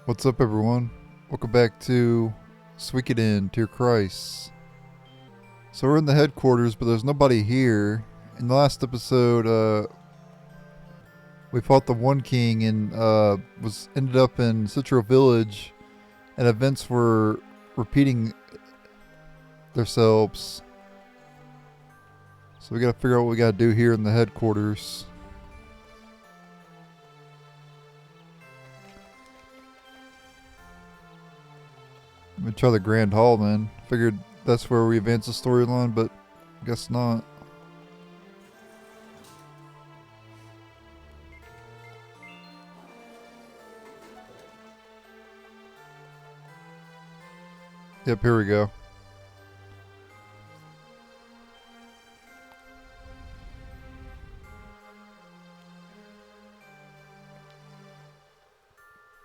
What's up, everyone? Welcome back to Suikoden Tierkreis. So we're in the headquarters, but there's nobody here. In the last episode, we fought the One King and was ended up in Citro Village, and events were repeating themselves. So we gotta figure out what we gotta do here in the headquarters. Let me try the Grand Hall then. Figured that's where we advance the storyline, but guess not. Yep, here we go.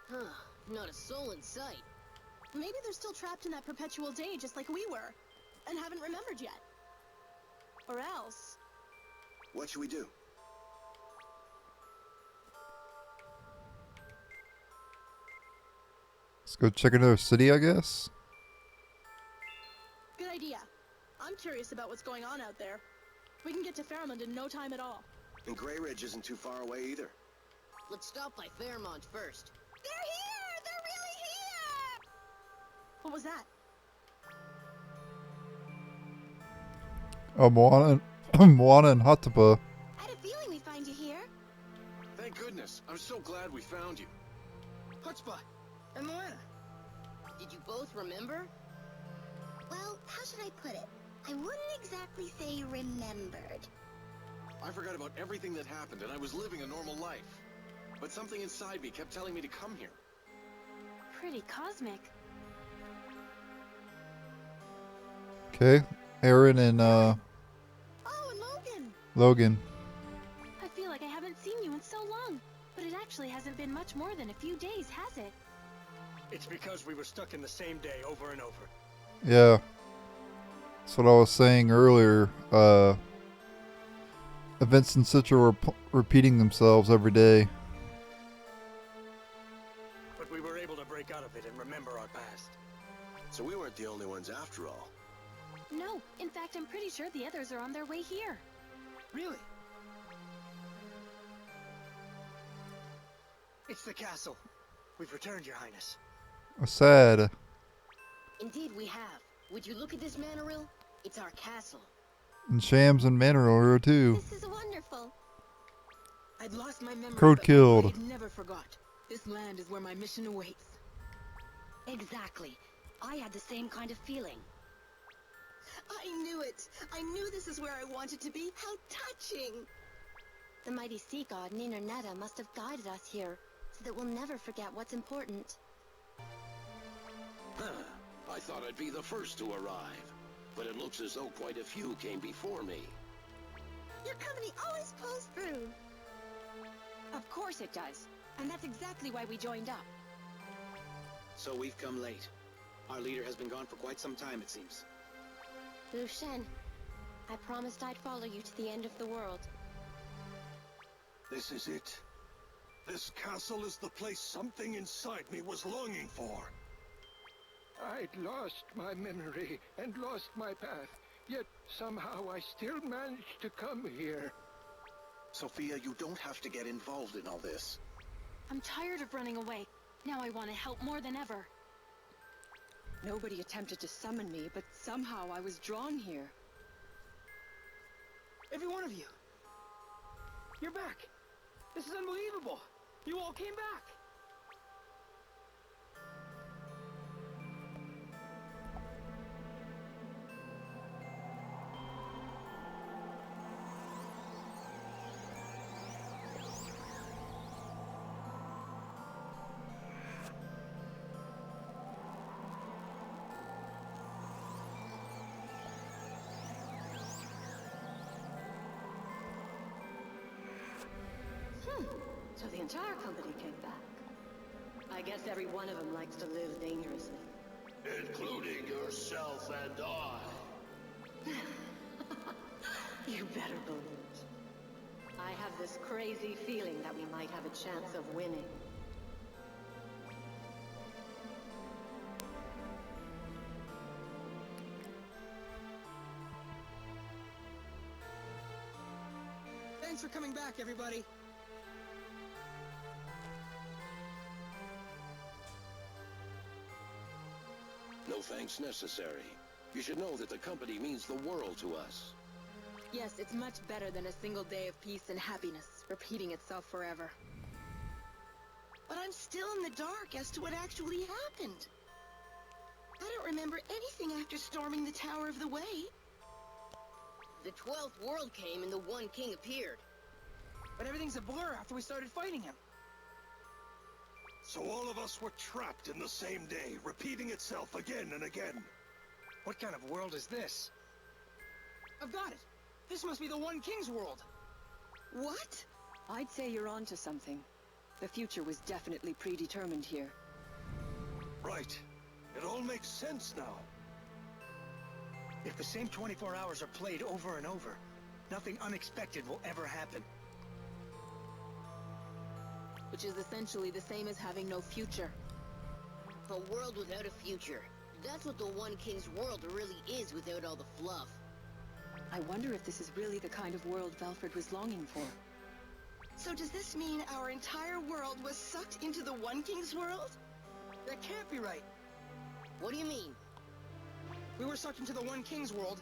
Huh, not a soul in sight. Maybe they're still trapped in that perpetual day just like we were, and haven't remembered yet. Or else... What should we do? Let's go check another city, I guess. Good idea. I'm curious about what's going on out there. We can get to Fairmont in no time at all. And Grey Ridge isn't too far away either. Let's stop by Fairmont first. They're here! They're really here! What was that? Oh, Moana and Hatapa. I had a feeling we'd find you here. Thank goodness. I'm so glad we found you. Hutzpah and Moana. Did you both remember? Well, how should I put it? I wouldn't exactly say remembered. I forgot about everything that happened and I was living a normal life. But something inside me kept telling me to come here. Pretty cosmic. Okay, Aaron and Oh, and Logan! Logan. I feel like I haven't seen you in so long. But it actually hasn't been much more than a few days, has it? It's because we were stuck in the same day over and over. Yeah, that's what I was saying earlier. Events in Citro were repeating themselves every day. But we were able to break out of it and remember our past. So we weren't the only ones after all. No, in fact, I'm pretty sure the others are on their way here. Really? It's the castle. We've returned, Your Highness. Sad. Indeed, we have. Would you look at this Manorill? It's our castle. And Shams and Manor too. This is wonderful. I'd lost my memory, Code but killed. I'd never forgot. This land is where my mission awaits. Exactly. I had the same kind of feeling. I knew it. I knew this is where I wanted to be. How touching! The mighty sea god Nina Netta must have guided us here, so that we'll never forget what's important. I thought I'd be the first to arrive, but it looks as though quite a few came before me. Your company always pulls through. Of course it does. And that's exactly why we joined up. So we've come late. Our leader has been gone for quite some time, it seems. Lu Shen, I promised I'd follow you to the end of the world. This is it. This castle is the place something inside me was longing for. I'd lost my memory and lost my path, yet somehow I still managed to come here. Sophia, you don't have to get involved in all this. I'm tired of running away. Now I want to help more than ever. Nobody attempted to summon me, but somehow I was drawn here. Every one of you. You're back. This is unbelievable. You all came back. So the entire company came back. I guess every one of them likes to live dangerously. Including yourself and I. You better believe it. I have this crazy feeling that we might have a chance of winning. for coming back, everybody. No thanks necessary. You should know that the company means the world to us. Yes, it's much better than a single day of peace and happiness, repeating itself forever. But I'm still in the dark as to what actually happened. I don't remember anything after storming the Tower of the Way. The 12th world came and the One King appeared. But everything's a blur after we started fighting him. So all of us were trapped in the same day, repeating itself again and again. What kind of world is this? I've got it! This must be the One King's world! What? I'd say you're onto something. The future was definitely predetermined here. Right. It all makes sense now. If the same 24 hours are played over and over, nothing unexpected will ever happen. Which is essentially the same as having no future. A world without a future. That's what the One King's world really is without all the fluff. I wonder if this is really the kind of world Valfred was longing for. So does this mean our entire world was sucked into the One King's world? That can't be right. What do you mean? We were sucked into the One King's world.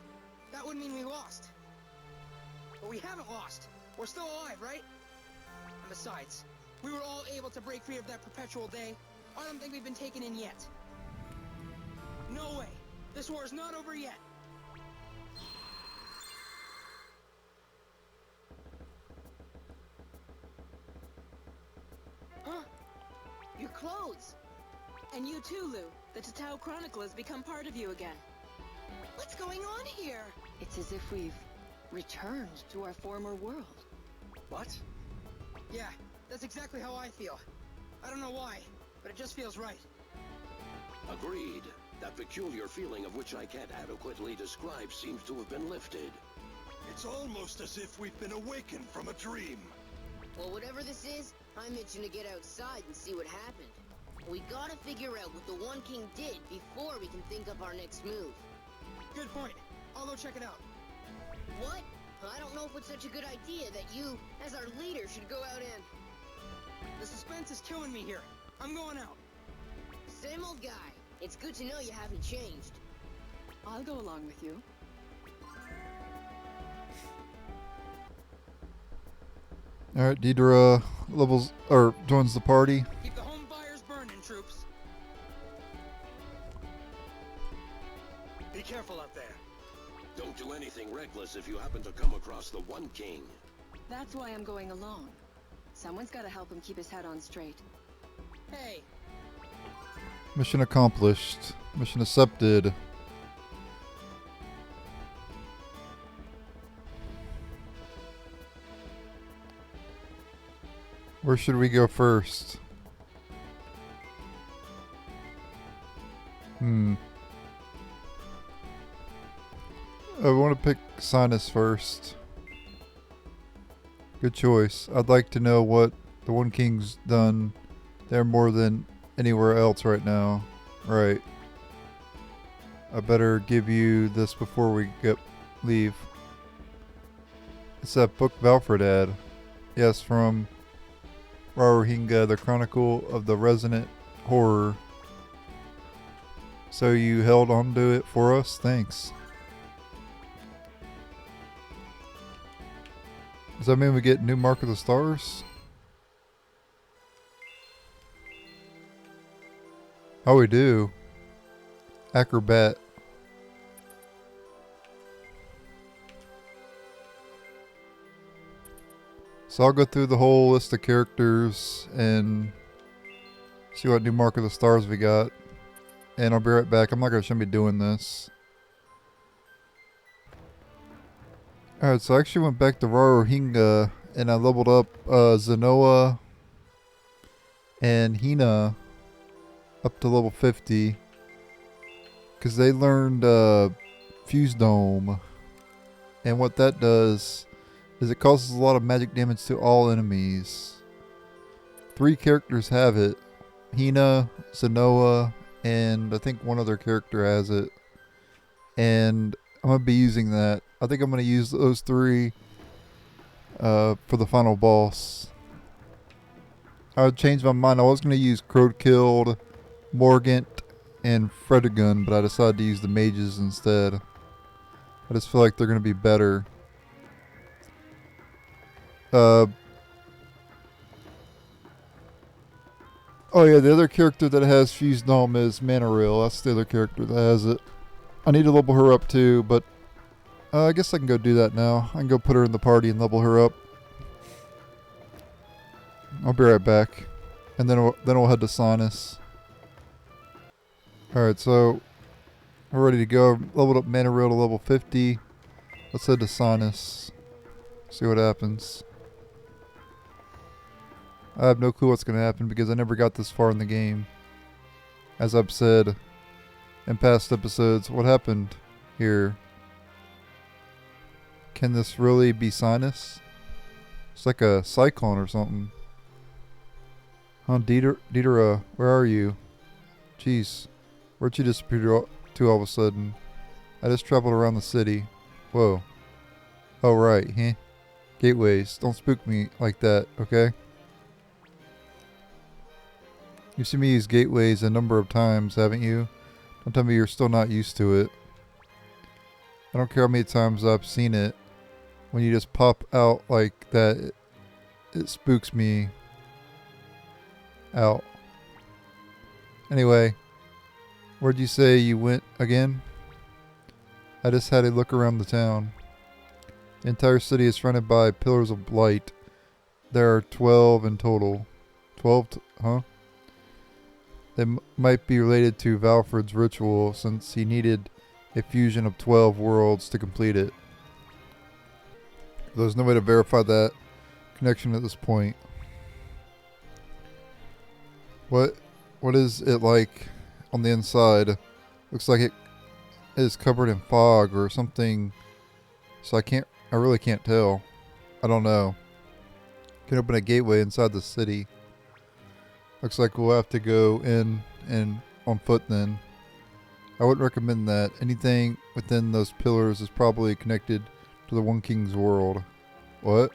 That would mean we lost. But we haven't lost. We're still alive, right? And besides, we were all able to break free of that perpetual day. I don't think we've been taken in yet. No way. This war is not over yet. Huh? Your clothes! And you too, Lou. The Tatao Chronicle has become part of you again. What's going on here? It's as if we've returned to our former world. What? Yeah, that's exactly how I feel. I don't know why, but it just feels right. Agreed. That peculiar feeling of which I can't adequately describe seems to have been lifted. It's almost as if we've been awakened from a dream. Well, whatever this is, I'm itching to get outside and see what happened. We gotta figure out what the One King did before we can think up our next move. Good point. I'll go check it out. What? I don't know if it's such a good idea that you, as our leader, should go out and... The suspense is killing me here. I'm going out. Same old guy. It's good to know you haven't changed. I'll go along with you. Alright, Deidre levels or joins the party. Keep the home fires burning, troops. Be careful out there. Don't do anything reckless if you happen to come across the One King. That's why I'm going along. Someone's got to help him keep his head on straight. Hey, Mission accomplished. Mission accepted. Where should we go first? I want to pick Sinus first. Good choice. I'd like to know what the One King's done there more than anywhere else right now. Right. I better give you this before we leave. It's that book Valfred had. Yes, from Rarohinga, the Chronicle of the Resonant Horror. So you held on to it for us? Thanks. Does that mean we get new Mark of the Stars? Oh, we do. Acrobat. So I'll go through the whole list of characters and see what new Mark of the Stars we got. And I'll be right back. I'm not going to be doing this. Alright, so I actually went back to Rarohinga and I leveled up Zenoa and Hina up to level 50. Because they learned Fuse Dome. And what that does is it causes a lot of magic damage to all enemies. 3 characters have it. Hina, Zenoa, and I think one other character has it. And I'm going to be using that. I think I'm going to use those 3 for the final boss. I would change my mind. I was going to use Crowdkilled, Morgant, and Fredegun, but I decided to use the mages instead. I just feel like they're going to be better. Oh yeah, the other character that has Fused Gnome is Manaril. That's the other character that has it. I need to level her up too, but I guess I can go do that now. I can go put her in the party and level her up. I'll be right back. And then we'll head to Sinus. Alright, so we're ready to go. Leveled up Manaril to level 50. Let's head to Sinus. See what happens. I have no clue what's going to happen because I never got this far in the game. As I've said in past episodes, what happened here? Can this really be Sinus? It's like a cyclone or something. Huh, Deidara, where are you? Jeez, where'd you disappear to all of a sudden? I just traveled around the city. Whoa. Oh, right, huh? Gateways, don't spook me like that, okay? You've seen me use gateways a number of times, haven't you? Don't tell me you're still not used to it. I don't care how many times I've seen it. When you just pop out like that, it spooks me out. Anyway, where'd you say you went again? I just had a look around the town. The entire city is fronted by pillars of light. There are 12 in total. 12, huh? They might be related to Valfred's ritual since he needed a fusion of 12 worlds to complete it. There's no way to verify that connection at this point. What is it like on the inside? Looks like it is covered in fog or something. So I really can't tell. I don't know. Can open a gateway inside the city. Looks like we'll have to go in and on foot then. I wouldn't recommend that. Anything within those pillars is probably connected to the One King's world. What?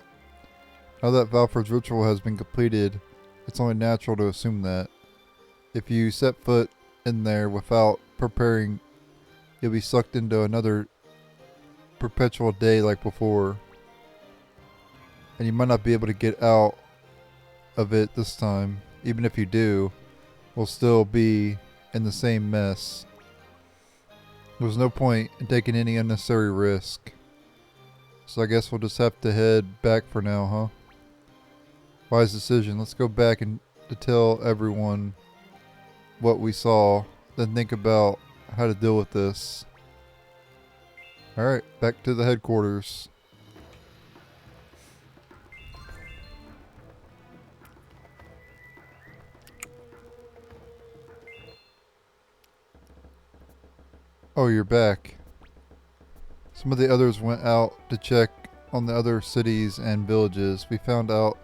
Now that Valfred's ritual has been completed, it's only natural to assume that. If you set foot in there without preparing, you'll be sucked into another perpetual day like before. And you might not be able to get out of it this time. Even if you do, we'll still be in the same mess. There's no point in taking any unnecessary risk. So I guess we'll just have to head back for now, huh? Wise decision. Let's go back and to tell everyone what we saw, then think about how to deal with this. Alright, back to the headquarters. Oh, you're back. Some of the others went out to check on the other cities and villages. We found out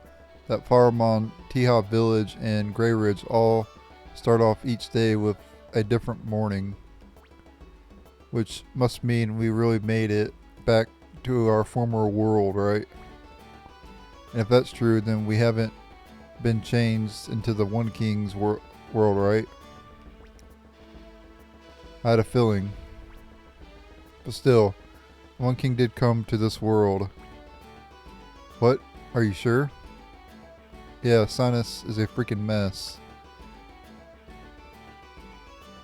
that Faramon, Tiha Village, and Grey Ridge all start off each day with a different morning. Which must mean we really made it back to our former world, right? And if that's true, then we haven't been changed into the One King's world, right? I had a feeling. But still, One King did come to this world. What? Are you sure? Yeah, Sinus is a freaking mess.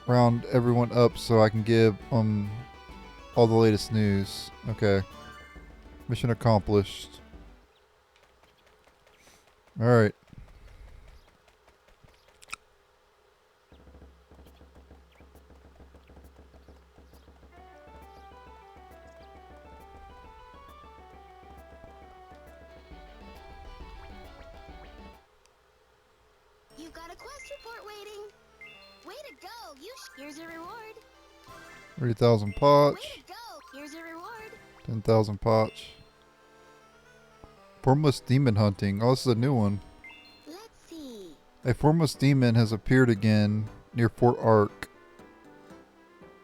Round everyone up so I can give all the latest news. Okay. Mission accomplished. Alright. You've got a quest report waiting. Way to go! Here's your reward. 30,000 pots. Way to go! Here's your reward. 10,000 pots. Formless demon hunting. Oh, this is a new one. Let's see. A formless demon has appeared again near Fort Ark.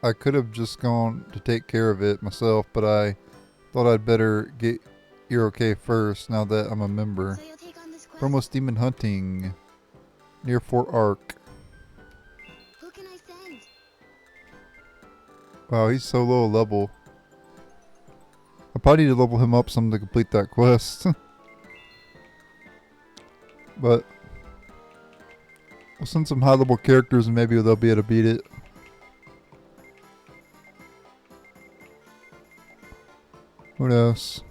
I could have just gone to take care of it myself, but I thought I'd better you're okay first, now that I'm a member. So you'll take on this quest? Promos Demon Hunting. Near Fort Ark. Who can I send? Wow, he's so low level. I probably need to level him up some to complete that quest. But we'll send some high level characters and maybe they'll be able to beat it. Who knows?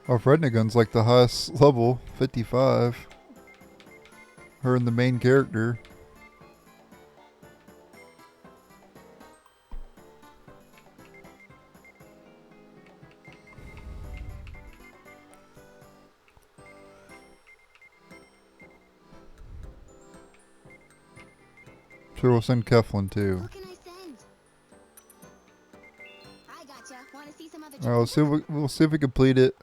Our Frednigan's like the highest level, 55. Her and the main character. Sure, we'll send Keflin too. Who can I send? I gotcha. Want to see some other Alright, we'll see if we complete it.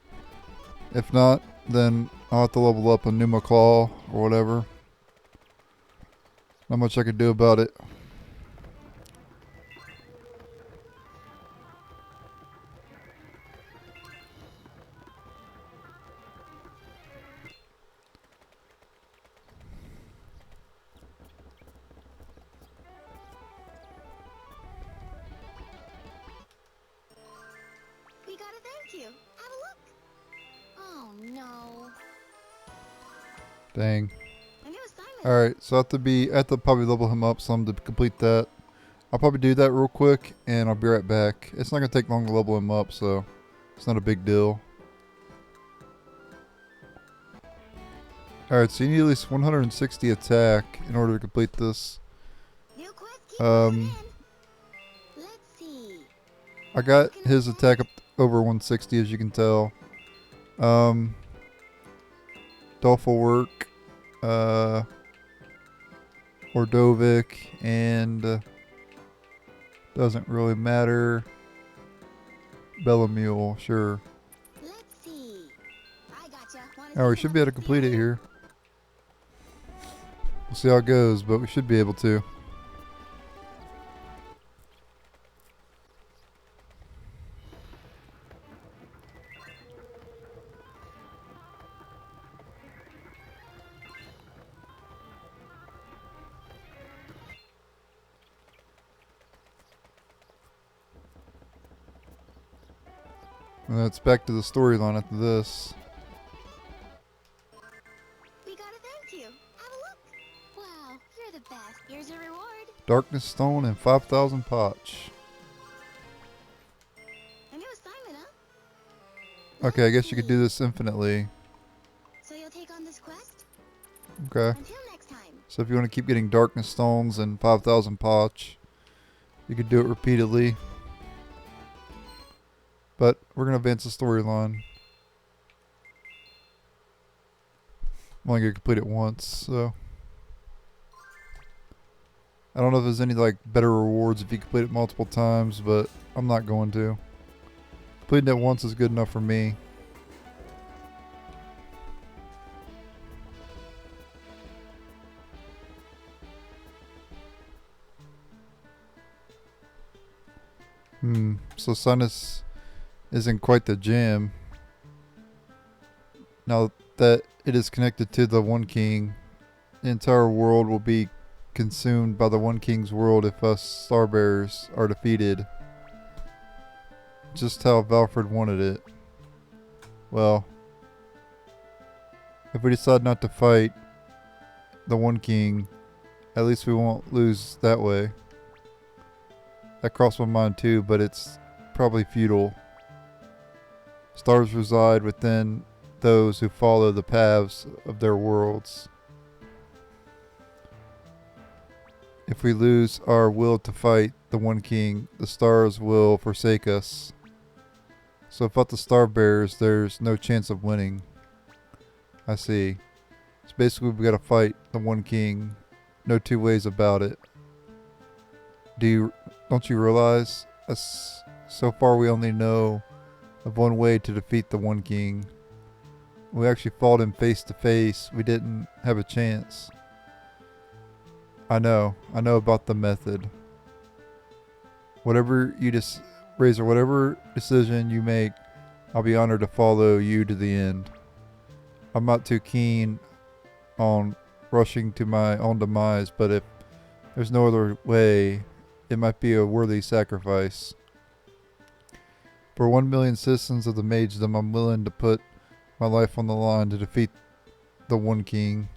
If not, then I'll have to level up a Numa Claw or whatever. Not much I can do about it. We got a thank you. Have a look. Oh no. Dang. A new assignment. Alright, so I have to probably level him up some to complete that. I'll probably do that real quick and I'll be right back. It's not going to take long to level him up, so it's not a big deal. Alright, so you need at least 160 attack in order to complete this. New quest keep rolling in. Let's see. I got his attack up over 160 as you can tell. Dolphin work, Ordovic, and doesn't really matter. Bellamule, sure. Let's see. I gotcha. Oh, we should be able to complete it here. We'll see how it goes, but we should be able to. And then it's back to the storyline after this. We got a thank you. Have a look. Wow, you're the best. Here's your reward. Darkness Stone and 5,000 Potch. A new assignment, huh? Okay, I guess you could do this infinitely. So you'll take on this quest? Okay. Until next time. So if you want to keep getting Darkness Stones and 5,000 Potch, you could do it repeatedly. But we're going to advance the storyline. I'm only going to complete it once, so. I don't know if there's any like better rewards if you complete it multiple times, but I'm not going to. Completing it once is good enough for me. So Sinus isn't quite the gym. Now that it is connected to the One King, the entire world will be consumed by the One King's world if us Starbearers are defeated. Just how Valfred wanted it. Well, if we decide not to fight the One King, at least we won't lose that way. That crossed my mind too, but it's probably futile. Stars reside within those who follow the paths of their worlds. If we lose our will to fight the One King, the stars will forsake us. So without the Star Bearers, there's no chance of winning. I see. So basically we gotta fight the One King. No two ways about it. Don't you realize? So far we only know of one way to defeat the One King. We actually fought him face to face. We didn't have a chance. I know about the method. Whatever you just Razor, whatever decision you make, I'll be honored to follow you to the end. I'm not too keen on rushing to my own demise, but if there's no other way, it might be a worthy sacrifice. For 1 million citizens of the Magedom, I'm willing to put my life on the line to defeat the One King.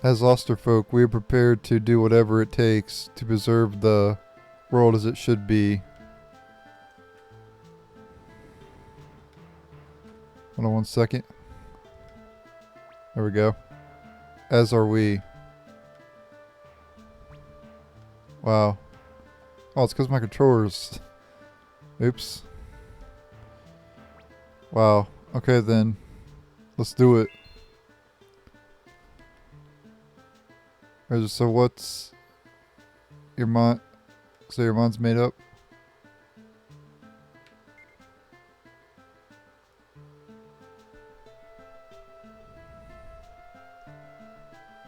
As Osterfolk, we are prepared to do whatever it takes to preserve the world as it should be. Hold on 1 second. There we go. As are we. Wow. Oh, it's because my controller's... Oops. Wow. Okay then. Let's do it. So what's... Your mind... So your mind's made up?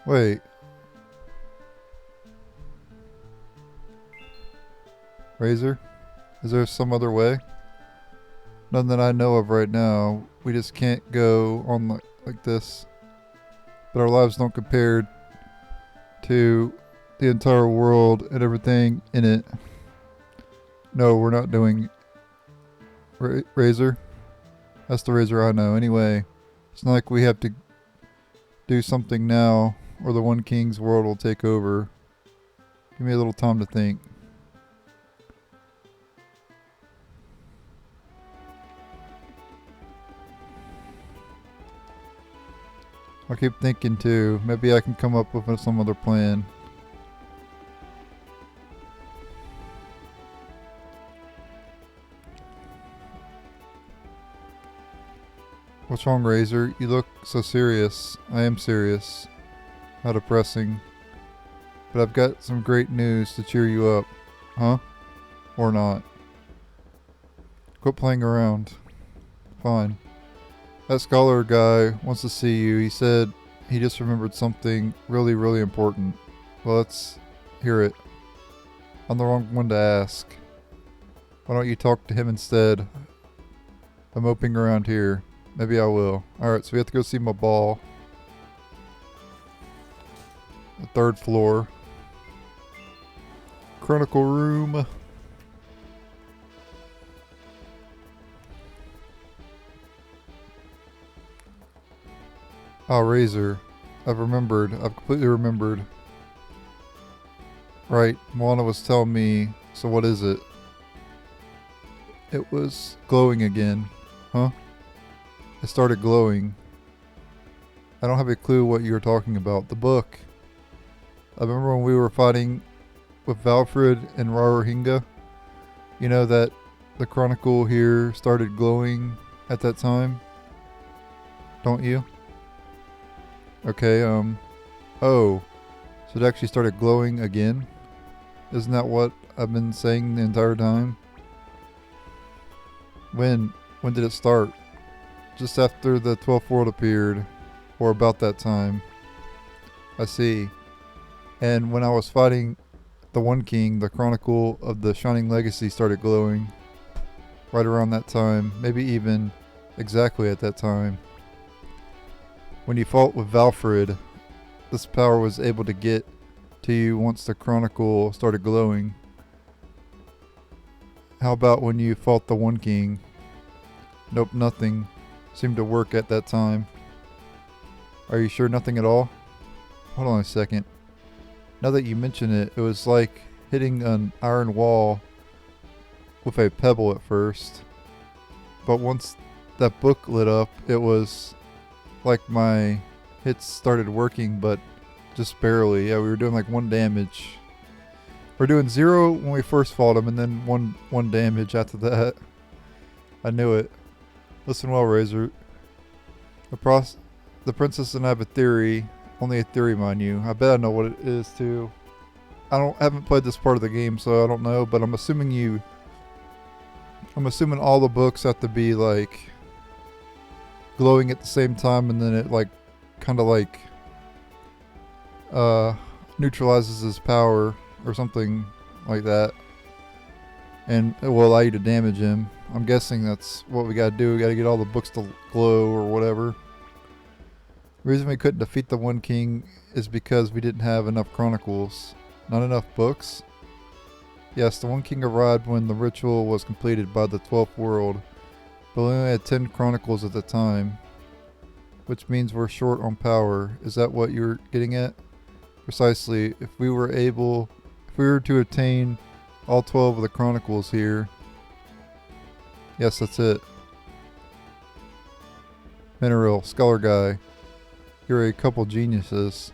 Wait. Razor? Is there some other way? None that I know of right now. We just can't go on like this. But our lives don't compare to the entire world and everything in it. No, we're not doing Razor. That's the Razor I know. Anyway, it's not like we have to do something now or the One King's world will take over. Give me a little time to think. I'll keep thinking too. Maybe I can come up with some other plan. What's wrong, Razor? You look so serious. I am serious. How depressing. But I've got some great news to cheer you up. Huh? Or not. Quit playing around. Fine. That scholar guy wants to see you. He said he just remembered something really, really important. Well, let's hear it. I'm the wrong one to ask. Why don't you talk to him instead? I'm moping around here. Maybe I will. Alright, so we have to go see my ball. The 3rd floor. Chronicle room. Ah, Razor. I've remembered. I've completely remembered. Right, Moana was telling me, so what is it? It was glowing again. Huh? It started glowing. I don't have a clue what you were talking about. The book. I remember when we were fighting with Valfrid and Rarohinga. You know that the chronicle here started glowing at that time? Don't you? Okay, oh. So it actually started glowing again? Isn't that what I've been saying the entire time? When did it start? Just after the 12th world appeared, or about that time. I see. And when I was fighting the One King, the Chronicle of the Shining Legacy started glowing. Right around that time, maybe even exactly at that time. When you fought with Valfrid, this power was able to get to you once the Chronicle started glowing. How about when you fought the One King? Nope, nothing seemed to work at that time. Are you sure nothing at all? Hold on a second. Now that you mention it, it was like hitting an iron wall with a pebble at first. But once that book lit up, it was like my hits started working, but just barely. Yeah, we were doing like 1 damage. We're doing 0 when we first fought him, and then one damage after that. I knew it. Listen well, Razor. The princess and I have a theory. Only a theory, mind you. I bet I know what it is too. Haven't played this part of the game, so I don't know, but I'm assuming all the books have to be like glowing at the same time, and then it like kind of like neutralizes his power or something like that, and it will allow you to damage him. I'm guessing that's what we gotta do. We gotta get all the books to glow or whatever. The reason we couldn't defeat the One King is because we didn't have enough chronicles. Not enough books? Yes, the One King arrived when the ritual was completed by the 12th world, but we only had 10 chronicles at the time, which means we're short on power. Is that what you're getting at? Precisely. If we were to attain all 12 of the chronicles here. Yes, that's it. Mineral, Scholar Guy. You're a couple geniuses.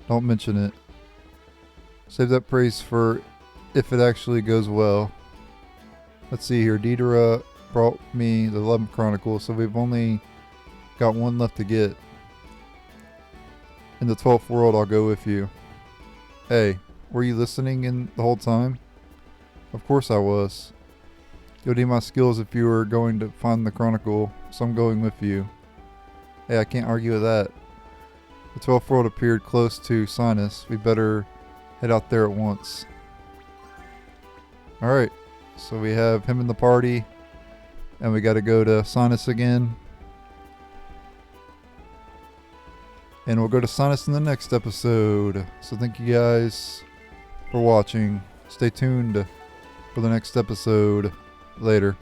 Don't mention it. Save that praise for if it actually goes well. Let's see here. Deidara brought me the 11th Chronicle, so we've only got one left to get. In the 12th world, I'll go with you. Hey, were you listening in the whole time? Of course I was. You'll need my skills if you were going to find the Chronicle, so I'm going with you. Hey, I can't argue with that. The 12th world appeared close to Sinus. We better head out there at once. Alright, so we have him in the party, and we gotta go to Sinus again. And we'll go to Sinus in the next episode. So thank you guys for watching. Stay tuned for the next episode. Later.